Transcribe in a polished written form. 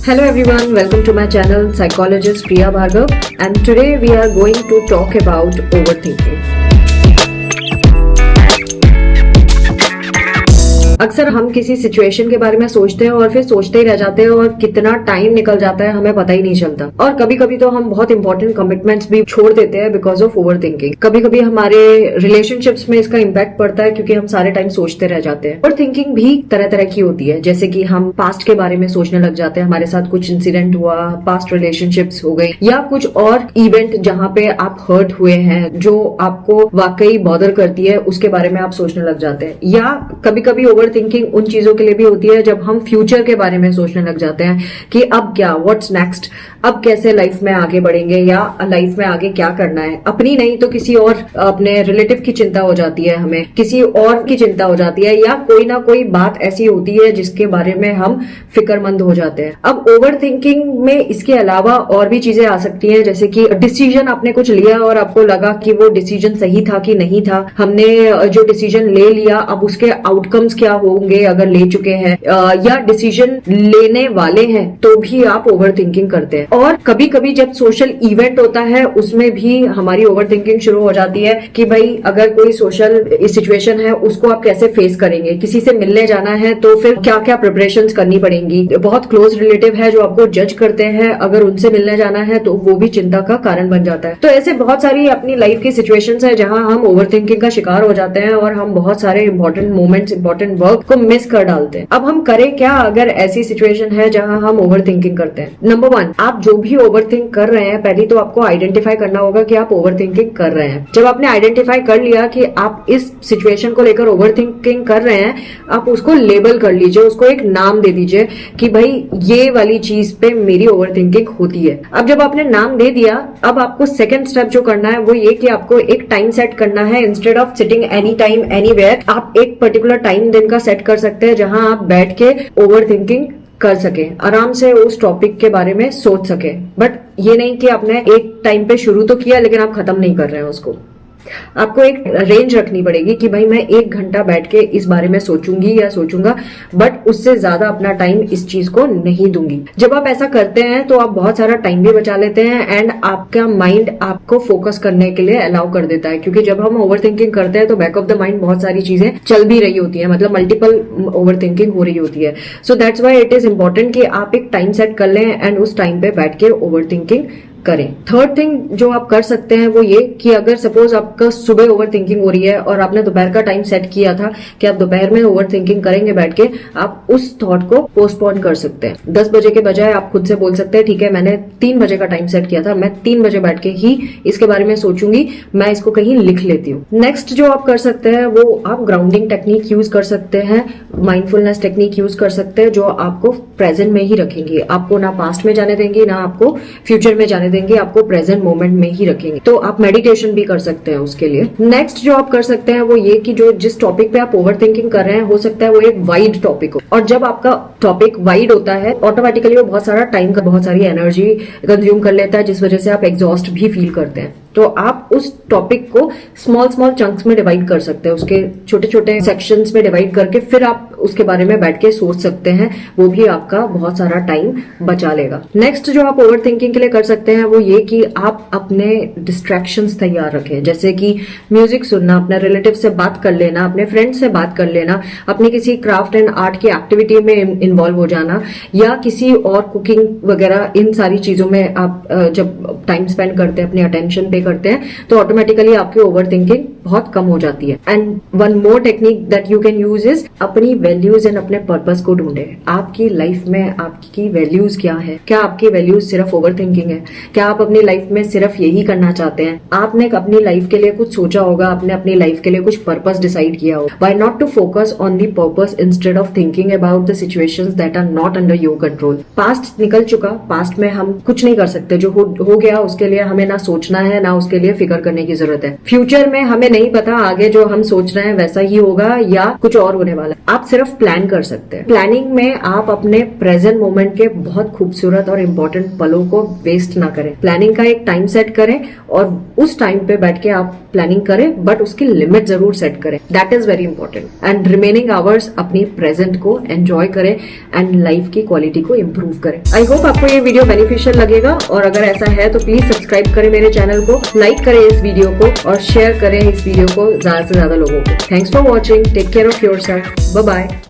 Hello everyone, welcome to my channel Psychologist Priya Bhargav, and today we are going to talk about overthinking. अक्सर हम किसी situation के बारे में सोचते हैं और फिर सोचते ही रह जाते हैं और कितना टाइम निकल जाता है हमें पता ही नहीं चलता। और कभी कभी तो हम बहुत इंपॉर्टेंट कमिटमेंट्स भी छोड़ देते हैं बिकॉज ऑफ ओवर थिंकिंग। कभी कभी हमारे रिलेशनशिप्स में इसका इम्पैक्ट पड़ता है क्योंकि हम सारे टाइम सोचते रह जाते हैं। ओवर थिंकिंग भी तरह तरह की होती है, जैसे कि हम पास्ट के बारे में सोचने लग जाते हैं, हमारे साथ कुछ इंसिडेंट हुआ, पास्ट रिलेशनशिप्स हो गई या कुछ और इवेंट जहां पे आप हर्ट हुए हैं जो आपको वाकई बॉदर करती है उसके बारे में आप सोचने लग जाते हैं। या कभी कभी ओवर थिंकिंग उन चीजों के लिए भी होती है जब हम फ्यूचर के बारे में सोचने लग जाते हैं कि अब क्या, व्हाट्स नेक्स्ट, अब कैसे लाइफ में आगे बढ़ेंगे या लाइफ में आगे क्या करना है। अपनी नहीं तो किसी और अपने रिलेटिव की चिंता हो जाती है, हमें किसी और की चिंता हो जाती है या कोई ना कोई बात ऐसी होती है जिसके बारे में हम फिक्रमंद हो जाते हैं। अब ओवर थिंकिंग में इसके अलावा और भी चीजें आ सकती हैं, जैसे कि डिसीजन आपने कुछ लिया और आपको लगा कि वो डिसीजन सही था कि नहीं था, हमने जो डिसीजन ले लिया अब उसके आउटकम्स क्या होंगे अगर ले चुके हैं, या डिसीजन लेने वाले हैं तो भी आप ओवर थिंकिंग करते हैं। और कभी कभी जब सोशल इवेंट होता है उसमें भी हमारी ओवर थिंकिंग शुरू हो जाती है कि भाई अगर कोई सोशल सिचुएशन है उसको आप कैसे फेस करेंगे, किसी से मिलने जाना है तो फिर क्या क्या प्रिपरेशंस करनी पड़ेंगी, बहुत क्लोज रिलेटिव है जो आपको जज करते हैं अगर उनसे मिलने जाना है तो वो भी चिंता का कारण बन जाता है। तो ऐसे बहुत सारी अपनी लाइफ की सिचुएशंस है जहां हम ओवर थिंकिंग का शिकार हो जाते हैं और हम बहुत सारे इंपॉर्टेंट मोमेंट्स, इंपॉर्टेंट वर्क को मिस कर डालते हैं। अब हम करें क्या अगर ऐसी सिचुएशन है जहां हम ओवर थिंकिंग करते हैं। नंबर 1, आप जो भी ओवर थिंक कर रहे हैं पहले तो आपको आइडेंटिफाई करना होगा कि आप ओवर थिंकिंग कर रहे हैं। जब आपने आइडेंटिफाई कर लिया कि आप इस सिचुएशन को लेकर ओवर थिंकिंग कर रहे हैं, आप उसको लेबल कर लीजिए, उसको एक नाम दे दीजिए कि भाई ये वाली चीज पे मेरी ओवर थिंकिंग होती है। अब जब आपने नाम दे दिया, अब आपको सेकंड स्टेप जो करना है वो ये कि आपको एक टाइम सेट करना है। Instead of sitting any time anywhere, आप एक पर्टिकुलर टाइम दिन का सेट कर सकते हैं जहां आप बैठ के ओवर थिंकिंग कर सके, आराम से उस टॉपिक के बारे में सोच सके। बट ये नहीं कि आपने एक टाइम पे शुरू तो किया लेकिन आप खत्म नहीं कर रहे हैं उसको। आपको एक रेंज रखनी पड़ेगी कि भाई मैं 1 घंटा बैठ के इस बारे में सोचूंगी या सोचूंगा, बट उससे ज्यादा अपना टाइम इस चीज को नहीं दूंगी। जब आप ऐसा करते हैं तो आप बहुत सारा टाइम भी बचा लेते हैं एंड आपका माइंड आपको फोकस करने के लिए अलाउ कर देता है, क्योंकि जब हम ओवर थिंकिंग करते हैं तो बैक ऑफ द माइंड बहुत सारी चीजें चल भी रही होती है, मतलब मल्टीपल ओवर थिंकिंग हो रही होती है। So that's why it is important कि आप एक टाइम सेट कर लें एंड उस टाइम पे बैठ के ओवर थिंकिंग करें। थर्ड थिंग जो आप कर सकते हैं वो ये कि अगर सपोज आपका सुबह ओवर थिंकिंग हो रही है और आपने दोपहर का टाइम सेट किया था कि आप दोपहर में ओवर थिंकिंग करेंगे बैठ के, आप उस थॉट को पोस्टपोन कर सकते हैं। 10 बजे के बजाय आप खुद से बोल सकते हैं ठीक है मैंने 3 बजे का टाइम सेट किया था, मैं 3 बजे बैठ के ही इसके बारे में सोचूंगी, मैं इसको कहीं लिख लेती हूँ। नेक्स्ट जो आप कर सकते हैं वो आप ग्राउंडिंग टेक्निक यूज कर सकते हैं, माइंडफुलनेस टेक्निक यूज कर सकते हैं जो आपको प्रेजेंट में ही रखेंगे, आपको ना पास्ट में जाने देंगे ना आपको फ्यूचर में जाने देंगे, आपको प्रेजेंट मोमेंट में ही रखेंगे। तो आप मेडिटेशन भी कर सकते हैं उसके लिए। नेक्स्ट जो आप कर सकते हैं वो ये कि जो जिस टॉपिक पे आप ओवर थिंकिंग कर रहे हैं हो सकता है वो एक वाइड टॉपिक हो, और जब आपका टॉपिक वाइड होता है ऑटोमेटिकली वो बहुत सारा टाइम का, बहुत सारी एनर्जी कंज्यूम कर लेता है जिस वजह से आप एग्जॉस्ट भी फील करते हैं। तो आप उस टॉपिक को स्मॉल स्मॉल चंक्स में डिवाइड कर सकते हैं, उसके छोटे छोटे सेक्शंस में डिवाइड करके फिर आप उसके बारे में बैठ के सोच सकते हैं, वो भी आपका बहुत सारा टाइम बचा लेगा। नेक्स्ट जो आप ओवर थिंकिंग के लिए कर सकते हैं वो ये कि आप अपने डिस्ट्रैक्शंस तैयार रखें, जैसे कि म्यूजिक सुनना, अपने रिलेटिव से बात कर लेना, अपने फ्रेंड से बात कर लेना, अपनी किसी क्राफ्ट एंड आर्ट की एक्टिविटी में इन्वॉल्व हो जाना या किसी और कुकिंग वगैरह। इन सारी चीजों में आप जब टाइम स्पेंड करते हैं, अपनी अटेंशन पे करते हैं तो ऑटोमेटिकली आपकी ओवर थिंकिंग बहुत कम हो जाती है। And one more technique that you can use is अपनी वैल्यूज एंड अपने पर्पस को ढूंढे। आपकी लाइफ में आपकी वैल्यूज क्या है? क्या आपकी वैल्यूज सिर्फ ओवर थिंकिंग है? क्या आप अपनी लाइफ में सिर्फ यही करना चाहते हैं? आपने अपनी लाइफ के लिए कुछ सोचा होगा, आपने अपनी लाइफ के लिए कुछ पर्पस डिसाइड किया होगा। Why not to focus on the purpose instead of thinking about the situations that are not under your control. Past निकल चुका, पास्ट में हम कुछ नहीं कर सकते, जो हो गया उसके लिए हमें ना सोचना है ना उसके लिए फिक्र करने की जरूरत है। फ्यूचर में हमें नहीं पता आगे जो हम सोच रहे हैं वैसा ही होगा या कुछ और होने वाला है। आप सिर्फ प्लान कर सकते हैं। प्लानिंग में आप अपने प्रेजेंट मोमेंट के बहुत खूबसूरत और इम्पोर्टेंट पलों को वेस्ट ना करें। प्लानिंग का एक टाइम सेट करें और उस टाइम पे बैठ के आप प्लानिंग करें, बट उसकी लिमिट जरूर सेट करें। That is very important. And remaining hours अपनी प्रेजेंट को एंजॉय करें एंड लाइफ की क्वालिटी को इम्प्रूव करें। आई होप आपको ये वीडियो बेनिफिशियल लगेगा, और अगर ऐसा है तो प्लीज सब्सक्राइब करें मेरे चैनल को, लाइक करें इस वीडियो को और शेयर करें इस वीडियो को ज्यादा से ज्यादा लोगों को। Thanks for watching. Take care of yourself. Bye bye.